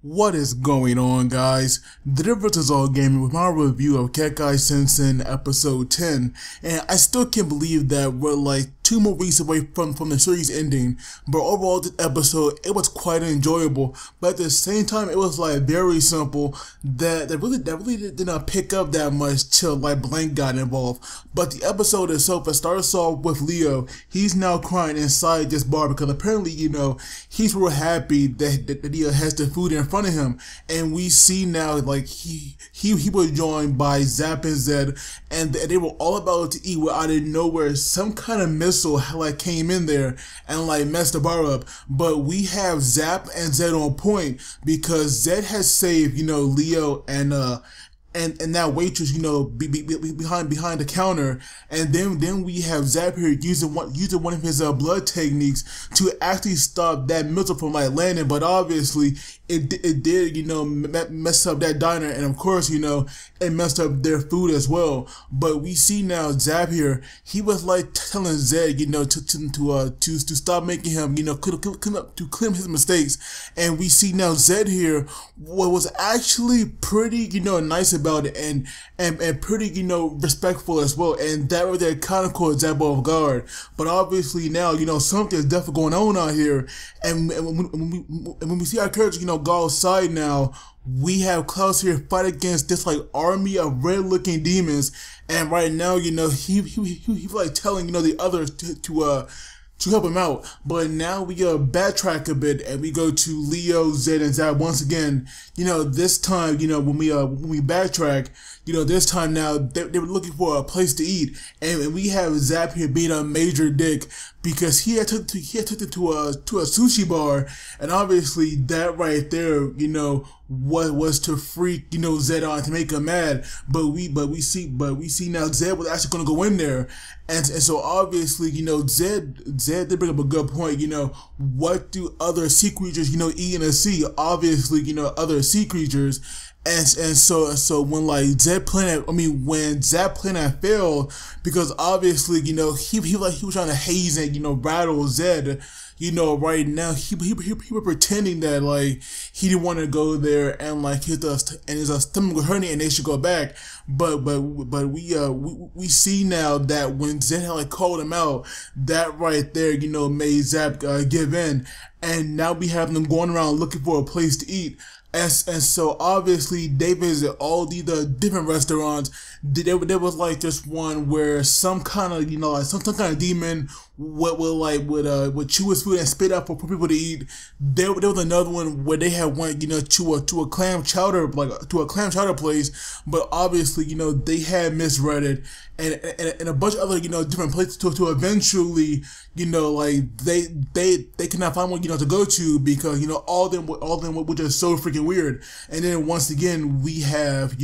What is going on, guys? The difference is all gaming with my review of Kekkai Sensen episode 10, and I still can't believe that we're like 2 more weeks away from the series ending. But overall, this episode, it was quite enjoyable, but at the same time it was like very simple that really did not pick up that much till like Blank got involved. But the episode itself, it starts off with Leo. He's now crying inside this bar because apparently, he's real happy that he has the food in front of him, and we see now like he was joined by Zap and Zed, and they were all about to eat. Where out of nowhere, some kind of missile like came in there and like messed the bar up. But we have Zap and Zed on point because Zed has saved Leo and that waitress, behind the counter, and then we have Zap here using one of his blood techniques to actually stop that missile from like landing. But obviously, it did mess up that diner, and of course it messed up their food as well. But we see now Zap here, he was like telling Zed to stop making him to claim his mistakes, and we see now Zed here was actually pretty nice about it and pretty respectful as well, and that right there kind of caught Zap off guard. But obviously now something is definitely going on out here, and when we see our characters go outside now, we have Klaus here fight against this like army of red looking demons, and right now he like telling the others to help him out. But now we backtrack a bit and we go to Leo, Zed, and Zap once again. This time, when we backtrack, this time now they were looking for a place to eat, and we have Zap here being a major dick because he had took it to a sushi bar, and obviously that right there, what was to freak Zed on, to make him mad. But we see now Zed was actually gonna go in there, and so obviously Zed did bring up a good point. What do other sea creatures eat in the sea? Obviously other sea creatures. And so when like Zap plan failed, because obviously he was trying to haze and rattle Zed. Right now he was pretending that like he didn't want to go there, and like his stomach was hurting and they should go back. But we see now that when Zed had like called him out, that right there made Zap give in, and now we have them going around looking for a place to eat. And so obviously they visit all the different restaurants. There was like this one where some kind of some kind of demon would chew his food and spit out for people to eat. There was another one where they had went to a clam chowder place, but obviously they had misread it, and a bunch of other different places to eventually like they cannot find one to go to because all of them were just so freaking weird. And then once again we have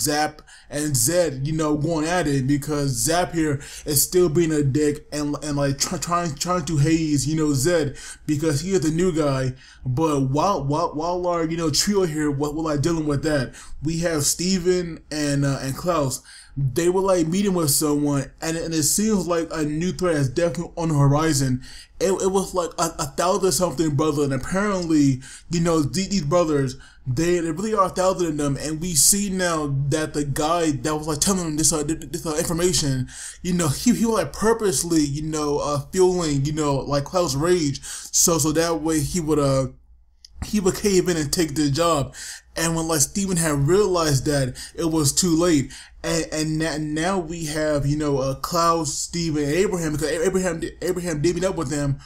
Zap and Zed going at it because Zap here is still being a dick and like trying to haze Zed because he is the new guy. But while our trio here we're like dealing with that, we have Steven and Klaus. They were like meeting with someone, and it seems like a new threat is definitely on the horizon. It was like a 1,000 something brother, and apparently these brothers, they really are 1,000 of them. And we see now that the guy that was like telling them this information, he was like purposely fueling like Klaus' rage, so that way he would cave in and take the job. And when like Steven had realized that, it was too late. And now we have Klaus, Steven, and Abraham, because Abraham did meet up with them.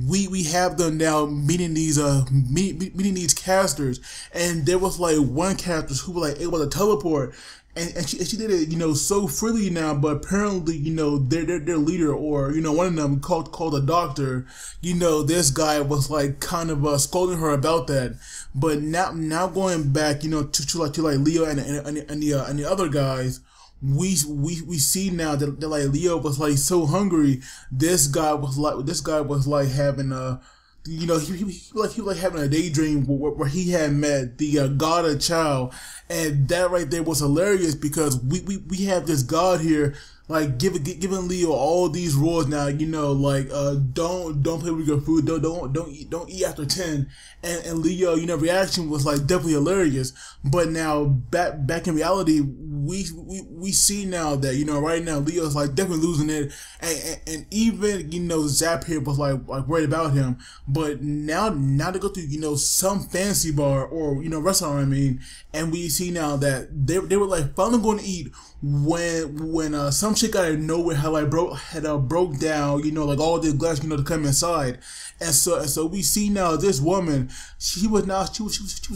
We have them now meeting these casters, and there was like one caster who was like able to teleport. And she did it, so freely now. But apparently, their leader, or one of them called a doctor. This guy was like kind of scolding her about that. But now going back, to like Leo and the other guys, we see now that like Leo was like so hungry. This guy was like having a he was like having a daydream where he had met the god of Chow, and that right there was hilarious because we have this god here like giving Leo all these rules now, like don't play with your food, don't eat after 10, and Leo, reaction was like definitely hilarious. But now back in reality, we see now that right now Leo's like definitely losing it, and even Zap here was like worried about him. But now they go to some fancy bar or restaurant, I mean, and we see now that they were like finally going to eat when some shit out of nowhere had broke down, like all the glass, to come inside. And so we see now this woman, she was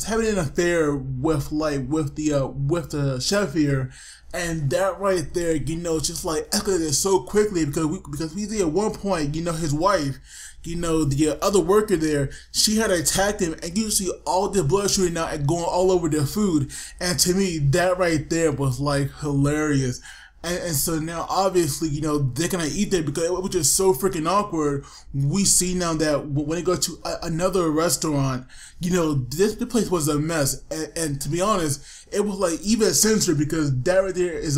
having an affair with the chef here. And that right there, just like escalated so quickly because we see at one point, his wife, the other worker there, she had attacked him, and you see all the blood shooting out and going all over their food. And to me, that right there was like hilarious. And so now, obviously, they're gonna eat there because it was just so freaking awkward. We see now that when they go to another restaurant, this place was a mess. And to be honest, it was like even censored because that right there is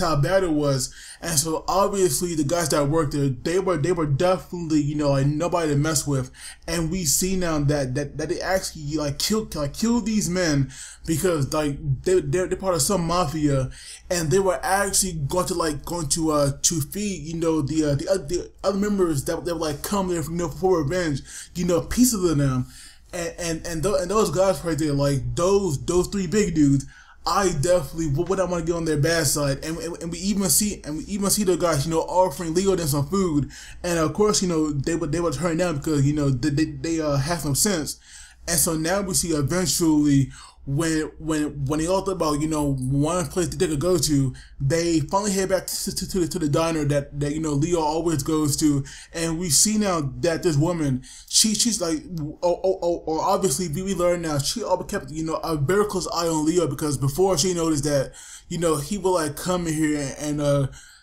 how bad it was. And so obviously the guys that worked there, they were definitely like nobody to mess with. And we see now that they actually like kill these men because like they're part of some mafia, and they were actually going to feed the other members that were like come there for revenge, pieces of them. And those guys right there, like those three big dudes, I definitely would not want to get on their bad side. And we even see the guys, offering Leo them some food, and of course, they would turn down because they have some sense. And so now we see eventually when they all thought about one place that they could go to, they finally head back to the diner that Leo always goes to. And we see now that this woman, she's like or obviously we learn now she always kept a very close eye on Leo, because before she noticed that he would like come in here and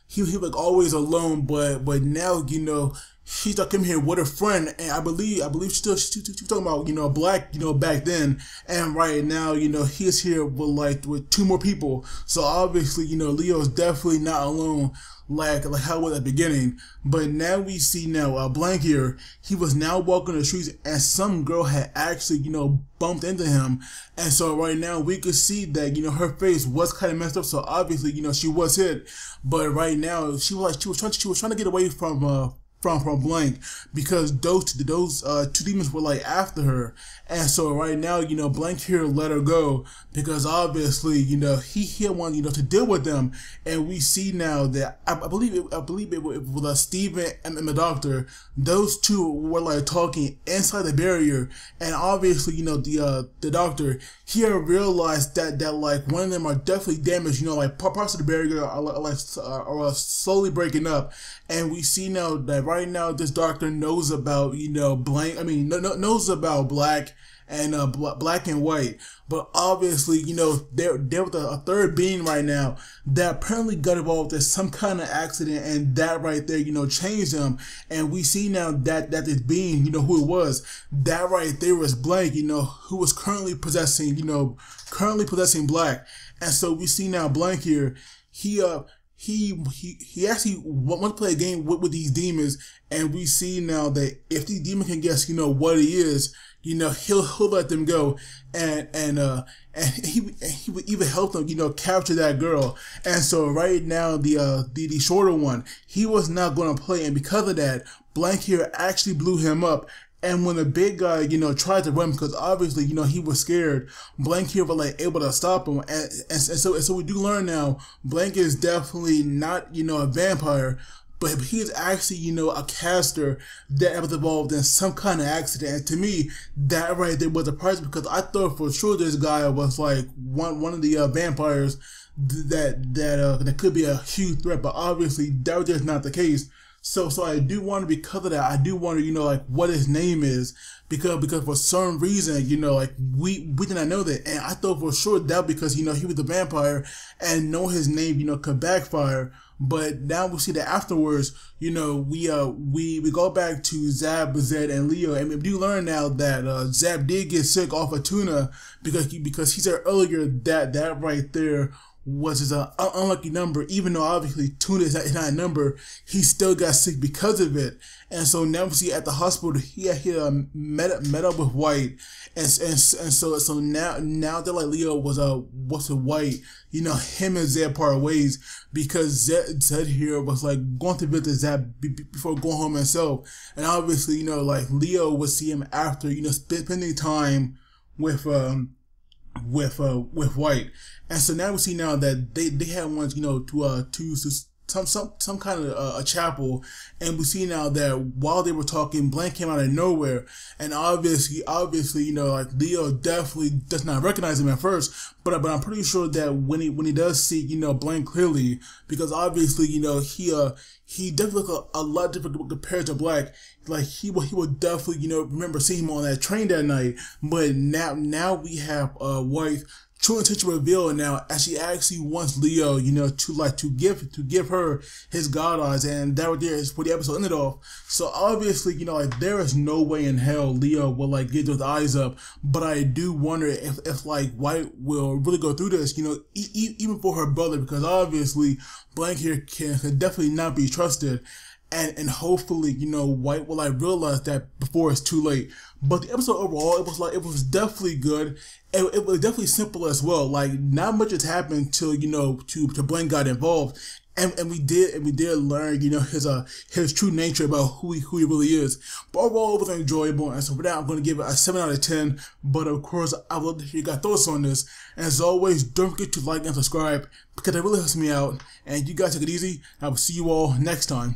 he was like always alone, but now she's like coming here with a friend, and I believe she was talking about Black back then, and right now he's here with two more people. So obviously Leo's definitely not alone like how it was at the beginning. But now we see now Blank here, he was now walking the streets, and some girl had actually bumped into him. And so right now we could see that her face was kind of messed up, so obviously she was hit. But right now she was trying to get away from Blank, because those two demons were like after her. And so right now Blank here let her go because obviously he wanted to deal with them. And we see now that I believe it was Steven and the doctor. Those two were like talking inside the barrier, and obviously the doctor here realized that like one of them are definitely damaged, like parts of the barrier are slowly breaking up. And we see now that right now this doctor knows about knows about Black and Black and White. But obviously there was a third being right now that apparently got involved in some kind of accident, and that right there changed him. And we see now that this being who it was, that right there was Blank, who was currently possessing Black. And so we see now Blank here, he actually wants to play a game with these demons. And we see now that if these demons can guess what he is, he'll let them go, and he would even help them capture that girl. And so right now the shorter one, he was not going to play, and because of that, Blank here actually blew him up. And when the big guy, tried to run, because obviously, he was scared, Blank here was like able to stop him. And so we do learn now, Blank is definitely not, a vampire, but he is actually, a caster that was involved in some kind of accident. And to me, that right there was a surprise, because I thought for sure this guy was like one of the vampires that could be a huge threat, but obviously that was just not the case. So I do wonder, because of that, I do wonder, like what his name is, because for some reason, like we did not know that, and I thought for sure that because he was a vampire, and know his name, could backfire. But now we see that afterwards, we go back to Zab, Zed, and Leo, and we do learn now that Zab did get sick off of tuna because he said earlier that right there was his unlucky number. Even though obviously tuna is not a number, he still got sick because of it. And so now we see at the hospital he met up with White, and so now that like Leo was with White, you know, him and Zed part ways because Zed here was like going to visit Zed before going home himself, and obviously, you know, like Leo would see him after, you know, spending time with White. And so now we see now that they had once, you know, to some kind of a chapel, and we see now that while they were talking, Blank came out of nowhere, and obviously, you know, like Leo definitely does not recognize him at first, but I'm pretty sure that when he does see, you know, Blank clearly, because obviously, you know, he definitely look a lot different compared to Black. Like he will definitely, you know, remember seeing him on that train that night, but now we have White true intention revealed now, as she actually wants Leo, you know, to give her his god eyes, and that right there is where the episode ended off. So obviously, you know, like there is no way in hell Leo will like get those eyes up, but I do wonder if like White will really go through this, you know, even for her brother, because obviously Blank here can definitely not be trusted. And hopefully, you know, White will like realize that before it's too late. But the episode overall, it was definitely good. It was definitely simple as well. Like not much has happened till, you know, to Blank got involved. And we did learn, you know, his true nature about who he really is. But overall, it was enjoyable, and so for that, I'm going to give it a 7 out of 10. But of course, I would love to hear your guys' thoughts on this. And as always, don't forget to like and subscribe because it really helps me out. And you guys take it easy. I will see you all next time.